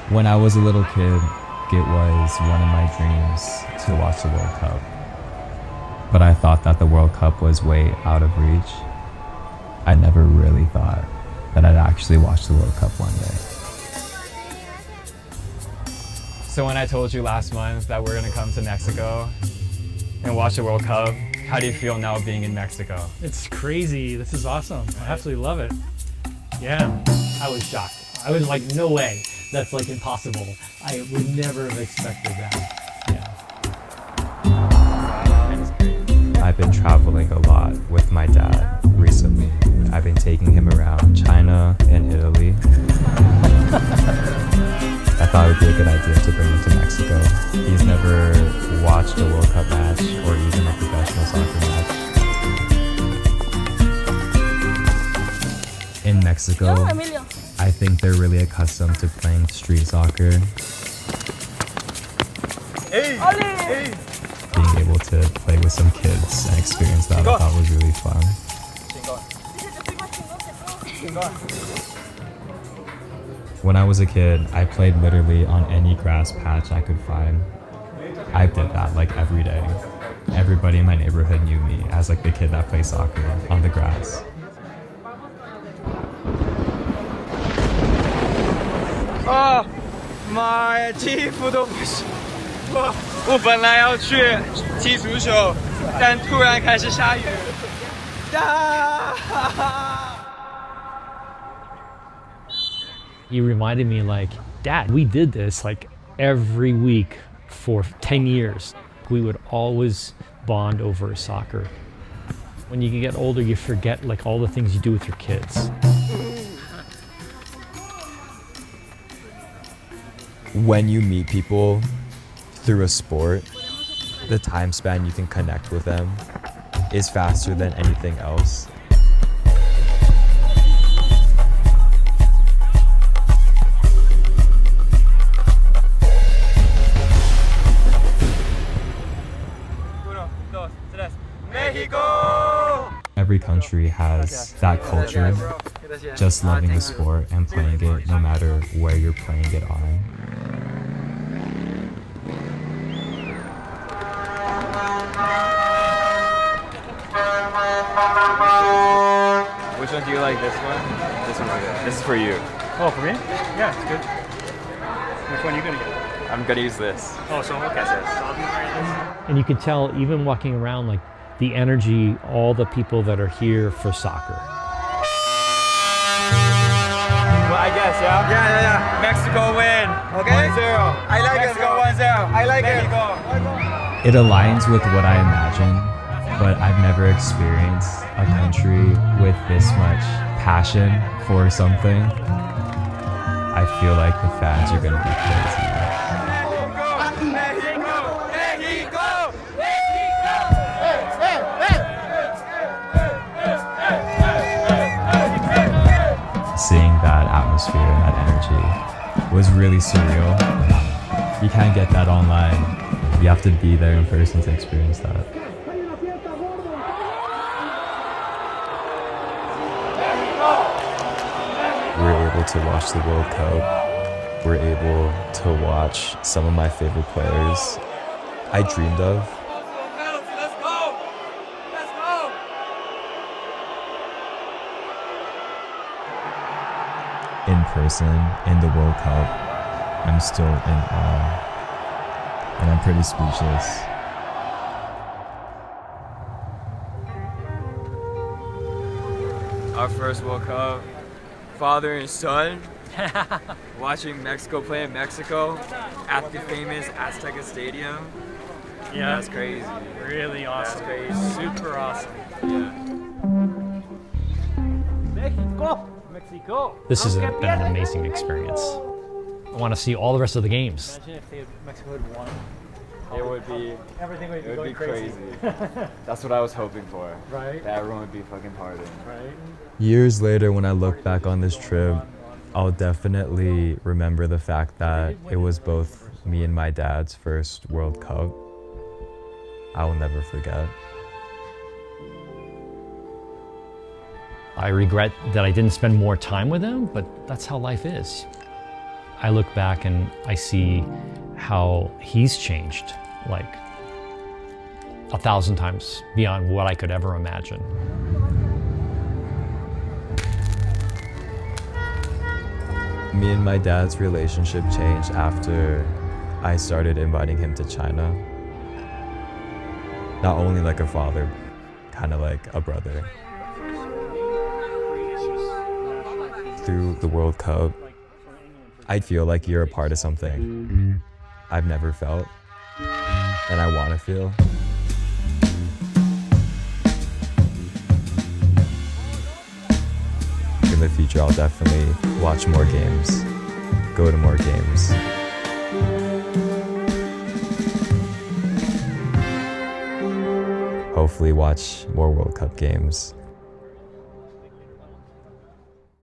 When I was a little kid, it was one of my dreams to watch the World Cup. But I thought that the World Cup was way out of reach. I never really thought that I'd actually watch the World Cup one day. So when I told you last month that we're gonna come to Mexico and watch the World Cup, how do you feel now being in Mexico? It's crazy. This is awesome. I absolutely love it. Yeah. I was shocked. I was like, no way. That's like impossible. I would never have expected that. Yeah. I've been traveling a lot with my dad recently. I've been taking him around China and Italy. I thought it would be a good idea to bring him to Mexico. He's never watched a World Cup match or even a professional soccer match. In Mexico, I think they're really accustomed to playing street soccer. Being able to play with some kids and experience that I thought was really fun. When I was a kid, I played literally on any grass patch I could find. I did that like every day. Everybody in my neighborhood knew me as like the kid that plays soccer on the grass. Oh, 妈呀，肌肤都不行！我本来要去踢足球，但突然开始下雨。He reminded me like, Dad, we did this like every week for 10 years. We would always bond over soccer. When you get older, you forget like all the things you do with your kids. When you meet people through a sport, the time span you can connect with them is faster than anything else. Every country has that culture, just loving the sport and playing it no matter where you're playing it on. Which one do you like? This one? This one's good. This is for you. Oh, for me? Yeah, it's good. Which one are you gonna get? I'm gonna use this. Oh, so okay. So I'll be wearing this. And you can tell even walking around like the energy, all the people that are here for soccer. Well, I guess, yeah? Yeah. Mexico win. Okay. 1-0. I like Mexico it. Mexico 1-0. I like Mexico. It aligns with what I imagine, but I've never experienced a country with this much passion for something. I feel like the fans are gonna be crazy. Seeing that atmosphere and that energy was really surreal. You can't get that online. You have to be there in person to experience that. We're able to watch the World Cup. We're able to watch some of my favorite players I dreamed of. In person, in the World Cup, I'm still in awe, and I'm pretty speechless. Our first World Cup, father and son, watching Mexico play in Mexico at the famous Azteca Stadium. Yeah. That's crazy. Really awesome. That's crazy. Super awesome. Yeah. This has been an amazing experience. I want to see all the rest of the games. Imagine if Mexico had won. It would be, Everything would be it would going be crazy. That's what I was hoping for. Right? That everyone would be fucking partying. Right? Years later, when I look back on this trip, I'll definitely remember the fact that it was both me and my dad's first World Cup. I will never forget. I regret that I didn't spend more time with him, but that's how life is. I look back and I see how he's changed, like 1,000 times beyond what I could ever imagine. Me and my dad's relationship changed after I started inviting him to China. Not only like a father, kind of like a brother. Through the World Cup, I feel like you're a part of something I've never felt, and I want to feel. In the future, I'll definitely watch more games, go to more games. Hopefully watch more World Cup games.